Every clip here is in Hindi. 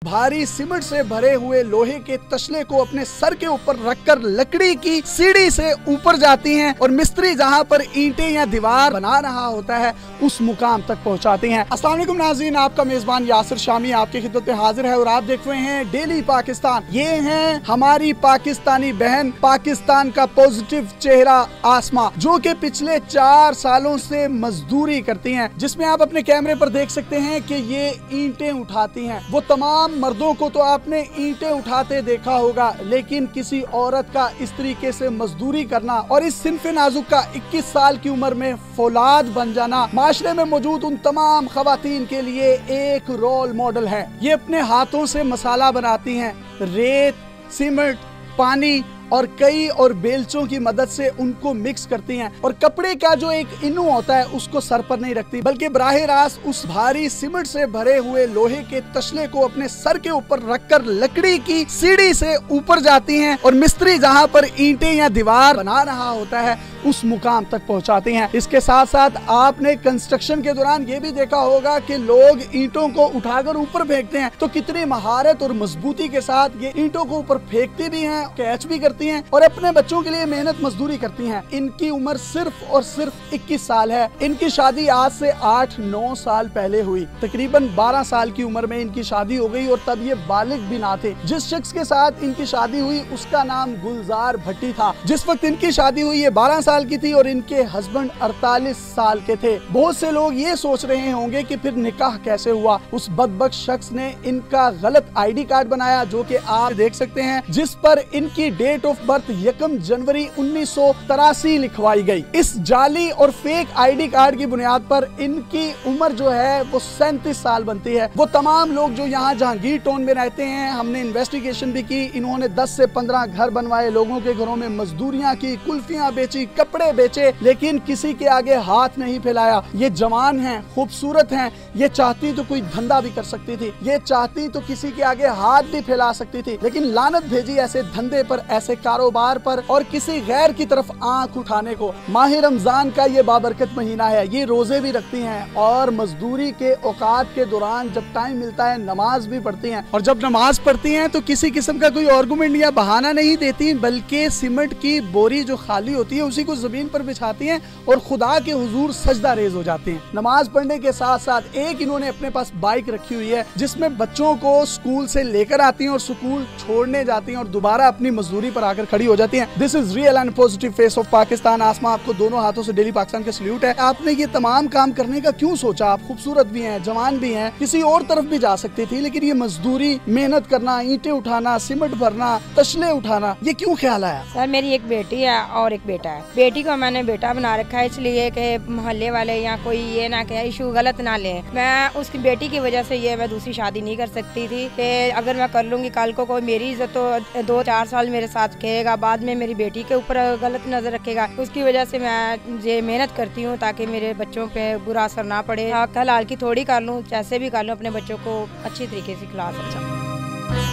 भारी सीमेंट से भरे हुए लोहे के तसले को अपने सर के ऊपर रखकर लकड़ी की सीढ़ी से ऊपर जाती हैं और मिस्त्री जहां पर ईंटें या दीवार बना रहा होता है उस मुकाम तक पहुंचाती हैं। अस्सलाम वालेकुम नाज़रीन, आपका मेजबान यासिर शामी आपकी खिदमत में हाजिर है और आप देख रहे हैं डेली पाकिस्तान। ये हैं हमारी पाकिस्तानी बहन, पाकिस्तान का पॉजिटिव चेहरा आसमा, जो कि पिछले 4 सालों से मजदूरी करती हैं, जिसमें आप अपने कैमरे पर देख सकते हैं कि ये ईंटें उठाती हैं। वो तमाम मर्दों को तो आपने ईंटें उठाते देखा होगा, लेकिन किसी औरत का इस तरीके से मजदूरी करना और इस सिन्फ़े नाजुक का 21 साल की उम्र में फौलाद बन जाना माशरे में मौजूद उन तमाम खवातीन के लिए एक रोल मॉडल है। ये अपने हाथों से मसाला बनाती हैं, रेत, सीमेंट, पानी और कई और बेलचों की मदद से उनको मिक्स करती हैं और कपड़े का जो एक इनू होता है उसको सर पर नहीं रखती, बल्कि बराह रास्त उस भारी सीमेंट से भरे हुए लोहे के तसले को अपने सर के ऊपर रखकर लकड़ी की सीढ़ी से ऊपर जाती हैं और मिस्त्री जहां पर ईंटें या दीवार बना रहा होता है उस मुकाम तक पहुंचाती हैं। इसके साथ साथ आपने कंस्ट्रक्शन के दौरान ये भी देखा होगा कि लोग ईंटों को उठाकर ऊपर फेंकते हैं, तो कितनी महारत और मजबूती के साथ ये ईंटों को ऊपर फेंकती भी हैं, कैच भी करती हैं और अपने बच्चों के लिए मेहनत मजदूरी करती हैं। इनकी उम्र सिर्फ और सिर्फ 21 साल है। इनकी शादी आज से 8-9 साल पहले हुई। तकरीबन 12 साल की उम्र में इनकी शादी हो गई और तब ये बालिग भी ना थे। जिस शख्स के साथ इनकी शादी हुई उसका नाम गुलजार भट्टी था। जिस वक्त इनकी शादी हुई ये 12 साल की थी और इनके हस्बैंड 48 साल के थे। बहुत से लोग ये सोच रहे होंगे कि फिर निकाह कैसे हुआ। उस बदबख्त शख्स ने इनका गलत ID कार्ड बनाया, जो कि आप देख सकते हैं, जिस पर इनकी डेट ऑफ बर्थ 1 जनवरी 1983 लिखवाई गई। इस जाली और फेक ID कार्ड की बुनियाद पर इनकी उम्र जो है वो 37 साल बनती है। वो तमाम लोग जो यहाँ जहांगीर टाउन में रहते हैं, हमने इन्वेस्टिगेशन भी की, इन्होंने 10 से 15 घर बनवाए, लोगों के घरों में मजदूरियां की, कुल्फियां बेची, कपड़े बेचे, लेकिन किसी के आगे हाथ नहीं फैलाया। ये जवान हैं, खूबसूरत हैं, ये चाहती तो कोई धंधा भी कर सकती थी, ये चाहती तो किसी के आगे हाथ भी फैला सकती थी, लेकिन लानत भेजी ऐसे धंधे पर, ऐसे कारोबार पर और किसी गैर की तरफ आंख उठाने को। माह रमजान का ये बाबरकत महीना है, ये रोजे भी रखती हैं और मजदूरी के औकात के दौरान जब टाइम मिलता है नमाज भी पढ़ती हैं। और जब नमाज पढ़ती हैं तो किसी किस्म का कोई आर्गुमेंट या बहाना नहीं देती, बल्कि सीमेंट की बोरी जो खाली होती है उसी को जमीन पर बिछाती हैं और खुदा के हुजूर सजदा रेज हो जाती हैं। नमाज पढ़ने के साथ साथ एक इन्होंने अपने पास बाइक रखी हुई है, जिसमें बच्चों को स्कूल से लेकर आती हैं और स्कूल छोड़ने जाती हैं और दोबारा अपनी मजदूरी पर आकर खड़ी हो जाती हैं। This is real and positive face of Pakistan. Asma, आपको दोनों हाथों से डेली पाकिस्तान का सल्यूट है। आपने ये तमाम काम करने का क्यों सोचा? आप खूबसूरत भी हैं, जवान भी हैं, किसी और तरफ भी जा सकती थी, लेकिन ये मजदूरी, मेहनत करना, ईंटें उठाना, सीमेंट भरना, तसले उठाना, ये क्यों ख्याल आया? सर, मेरी एक बेटी है और एक बेटा है। बेटी को मैंने बेटा बना रखा है इसलिए कि मोहल्ले वाले या कोई ये ना कहे, इशू गलत ना ले। मैं उसकी बेटी की वजह से ये मैं दूसरी शादी नहीं कर सकती थी कि अगर मैं कर लूंगी कल को कोई मेरी इज्जत तो 2-4 साल मेरे साथ कहेगा, बाद में मेरी बेटी के ऊपर गलत नजर रखेगा। उसकी वजह से मैं ये मेहनत करती हूँ ताकि मेरे बच्चों पे बुरा असर ना पड़े। कल हाल की थोड़ी कर लूँ, जैसे भी कर लूँ, अपने बच्चों को अच्छी तरीके से खिला सकता।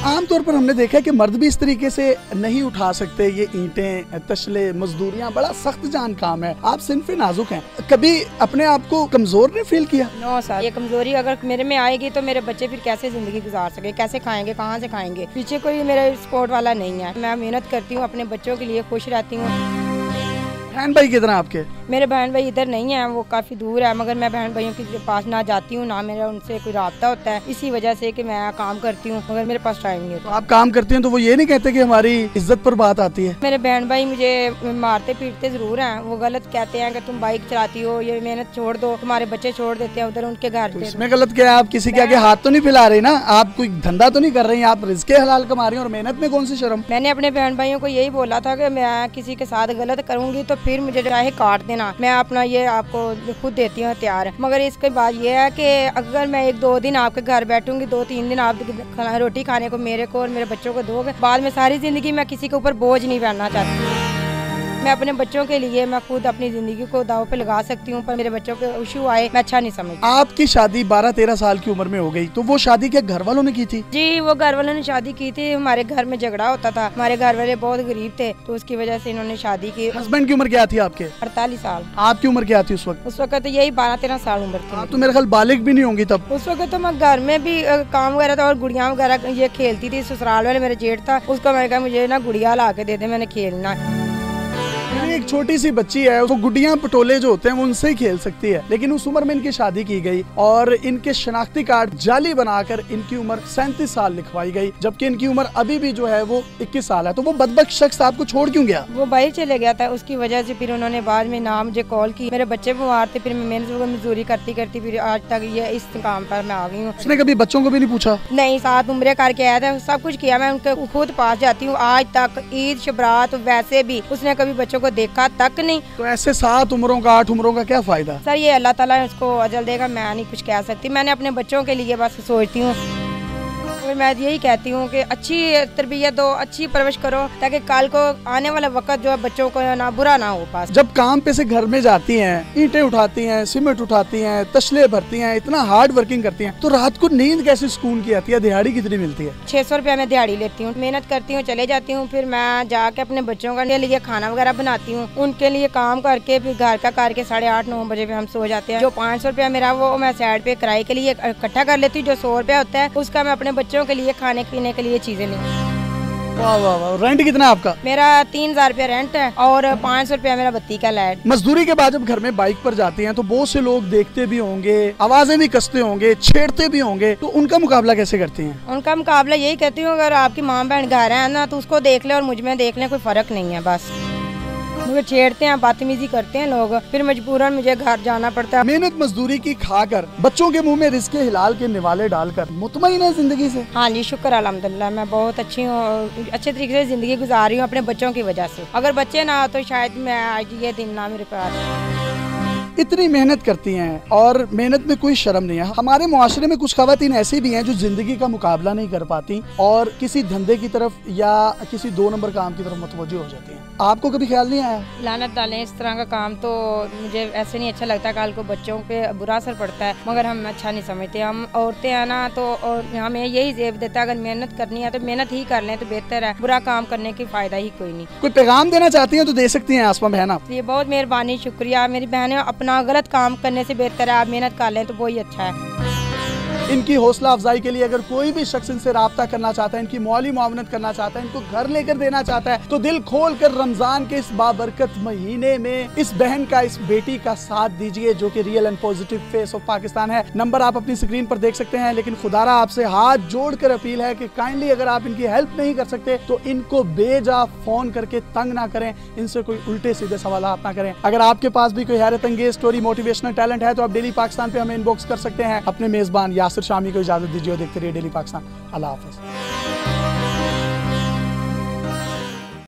आमतौर पर हमने देखा है कि मर्द भी इस तरीके से नहीं उठा सकते ये ईंटें, तसले, मजदूरियां, बड़ा सख्त जान काम है। आप सिन्फ़े नाजुक हैं, कभी अपने आप को कमजोर नहीं फील किया? नो सर, ये कमजोरी अगर मेरे में आएगी तो मेरे बच्चे फिर कैसे जिंदगी गुजार सके, कैसे खाएंगे, कहाँ से खाएंगे? पीछे कोई मेरे सपोर्ट वाला नहीं है। मैं मेहनत करती हूँ, अपने बच्चों के लिए खुश रहती हूँ। बहन भाई कितना आपके? मेरे बहन भाई इधर नहीं है, वो काफ़ी दूर है, मगर मैं बहन भाइयों के पास ना जाती हूँ, ना मेरा उनसे कोई राब्ता होता है, इसी वजह से कि मैं काम करती हूँ, मगर मेरे पास टाइम नहीं होता। तो आप काम करती हैं तो वो ये नहीं कहते कि हमारी इज्जत पर बात आती है? मेरे बहन भाई मुझे मारते पीटते जरूर हैं। वो गलत कहते हैं कि तुम बाइक चलाती हो, ये मेहनत छोड़ दो, तुम्हारे बच्चे छोड़ देते हैं उधर उनके घर पे। इसमें गलत क्या है? आप किसी के आगे हाथ तो नहीं फैला रही ना, आप कोई धंधा तो नहीं कर रही, आप रिज़्क़े हलाल कमा रही हैं और मेहनत में कौन सी शर्म? मैंने अपने बहन भाइयों को यही बोला था कि मैं किसी के साथ गलत करूंगी तो फिर मुझे चाहे काट देना, मैं अपना ये आपको खुद देती हूँ तैयार। मगर इसके बाद ये है कि अगर मैं 1-2 दिन आपके घर बैठूंगी, 2-3 दिन आप रोटी खाने को मेरे को और मेरे बच्चों को दोगे, बाद में सारी जिंदगी मैं किसी के ऊपर बोझ नहीं बनना चाहती। मैं अपने बच्चों के लिए मैं खुद अपनी जिंदगी को दाव पे लगा सकती हूँ, पर मेरे बच्चों के इशू आए मैं अच्छा नहीं समझती। आपकी शादी 12-13 साल की उम्र में हो गई, तो वो शादी क्या घर वालों ने की थी? जी, वो घर वालों ने शादी की थी। हमारे घर में झगड़ा होता था, हमारे घर वाले बहुत गरीब थे, तो उसकी वजह से इन्होंने शादी की। हस्बैंड की उम्र क्या थी आपके? 48 साल। आपकी उम्र क्या थी उस वक्त? उस वक्त यही 12-13 साल उम्र थी। आप तो मेरे ख्याल बालिग भी नहीं होंगी तब। उस वक्त तो मैं घर में भी काम वगैरह था और गुड़िया वगैरह ये खेलती थी। ससुराल वाले मेरे जेठ था, उसको मैंने कहा मुझे ना गुड़िया ला के दे दे, मैंने खेलना। एक छोटी सी बच्ची है, वो गुड्डियां पटोले जो होते हैं वो उनसे ही खेल सकती है, लेकिन उस उम्र में इनकी शादी की गई और इनके शनाख्ती कार्ड जाली बनाकर इनकी उम्र 37 साल लिखवाई गई, जबकि इनकी उम्र अभी भी जो है वो 21 साल है। तो वो बदबख्त शख्स आपको छोड़ क्यों गया? वो बाहर चले गया था, उसकी वजह से फिर उन्होंने बाद में ना मुझे कॉल की। मेरे बच्चे बीमार थे, फिर मैं मेहनत मजदूरी करती करती फिर आज तक ये इस काम पर मैं आ गई हूँ। उसने कभी बच्चों को भी नहीं पूछा? नहीं, साथ उम्रे करके आया था, सब कुछ किया, मैं उनके खुद पास जाती हूँ आज तक। ईद शबरात वैसे भी उसने कभी बच्चों को देखा तक नहीं। तो ऐसे 7 उम्रों का 8 उम्रों का क्या फायदा? सर ये अल्लाह ताला उसको अजल देगा, मैं नहीं कुछ कह सकती। मैंने अपने बच्चों के लिए बस सोचती हूँ, मैं यही कहती हूँ कि अच्छी तरबियत दो, अच्छी परवरिश करो, ताकि कल को आने वाला वक्त जो है बच्चों को ना बुरा ना हो पास। जब काम पे से घर में जाती हैं, ईंटें उठाती हैं, सीमेंट उठाती हैं, तसले भरती हैं, इतना हार्ड वर्किंग करती हैं, तो रात को नींद कैसे सुकून की आती है? दिहाड़ी कितनी मिलती है? 600 रुपया मैं दिहाड़ी लेती हूँ। मेहनत करती हूँ, चले जाती हूँ, फिर मैं जाके अपने बच्चों के लिए खाना वगैरह बनाती हूँ, उनके लिए काम करके फिर घर का करके 8:30-9 बजे पे हम सो जाते हैं। जो 500 रुपया मेरा वो मैं साइड पे किराए के लिए इकट्ठा कर लेती हूँ। जो 100 रुपया होता है उसका मैं अपने बच्चों के लिए खाने पीने के लिए चीजें ले। वाह वाह वाह। रेंट कितना है आपका? मेरा 3000 रुपया रेंट है और 500 रुपया मेरा बत्ती का लाइट। मजदूरी के बाद जब घर में बाइक पर जाती हैं तो बहुत से लोग देखते भी होंगे, आवाजें भी कसते होंगे, छेड़ते भी होंगे, तो उनका मुकाबला कैसे करती हैं? उनका मुकाबला यही कहती हूँ, अगर आपकी माँ बहन घर है ना तो उसको देख ले और मुझ में देख ले, कोई फर्क नहीं है। बस मुझे छेड़ते हैं, बदतमीजी करते हैं लोग, फिर मजबूरन मुझे घर जाना पड़ता है। मेहनत मजदूरी की खाकर बच्चों के मुंह में रिज़्क़ हिलाल के निवाले डालकर मुतमईन है जिंदगी से? हाँ जी, शुक्र अल्हम्दुलिल्लाह, मैं बहुत अच्छी हूँ, अच्छे तरीके से जिंदगी गुजार रही हूँ अपने बच्चों की वजह से। अगर बच्चे ना तो शायद मैं आज ये दिन ना मेरे पास। इतनी मेहनत करती हैं और मेहनत में कोई शर्म नहीं है। हमारे मुआशरे में कुछ खवातीन ऐसी भी हैं जो जिंदगी का मुकाबला नहीं कर पाती और किसी धंधे की तरफ या किसी 2 नंबर काम की तरफ मुतवज्जो हो जाती हैं। आपको कभी ख्याल नहीं आया? लानत डालें, इस तरह का काम तो मुझे ऐसे नहीं अच्छा लगता, कल को बच्चों पे बुरा असर पड़ता है, मगर हम अच्छा नहीं समझते। हम औरतें हैं ना, तो हमें यही जेब देता है, अगर मेहनत करनी है तो मेहनत ही कर लें तो बेहतर है, बुरा काम करने की फायदा ही कोई नहीं। कोई पैगाम देना चाहती हैं तो दे सकती हैं आसमा बहन आप। ये बहुत मेहरबानी, शुक्रिया। मेरी बहनें, अपना गलत काम करने से बेहतर है आप मेहनत कर लें तो वही अच्छा है। इनकी हौसला अफजाई के लिए अगर कोई भी शख्स इनसे राब्ता करना चाहता है, इनकी मौली मुआवनत करना चाहता है, इनको घर लेकर देना चाहता है, तो दिल खोल कर रमजान के इस बाबरकत महीने में इस बहन का, इस बेटी का साथ दीजिए, जो कि real and positive face of Pakistan है। नंबर आप अपनी स्क्रीन पर देख सकते हैं, लेकिन खुदारा आपसे हाथ जोड़कर अपील है कि काइंडली अगर आप इनकी हेल्प नहीं कर सकते तो इनको बेजा फोन करके तंग ना करें, इनसे कोई उल्टे सीधे सवाल ना करें। अगर आपके पास भी कोई हैरत अंगेज स्टोरी, मोटिवेशनल टैलेंट है तो आप डेली पाकिस्तान पे हमें इनबॉक्स कर सकते हैं। अपने मेजबान यासिर शामी को इजाजत दीजिए। देखते रहिए डेली पाकिस्तान। अल्लाह हाफिज।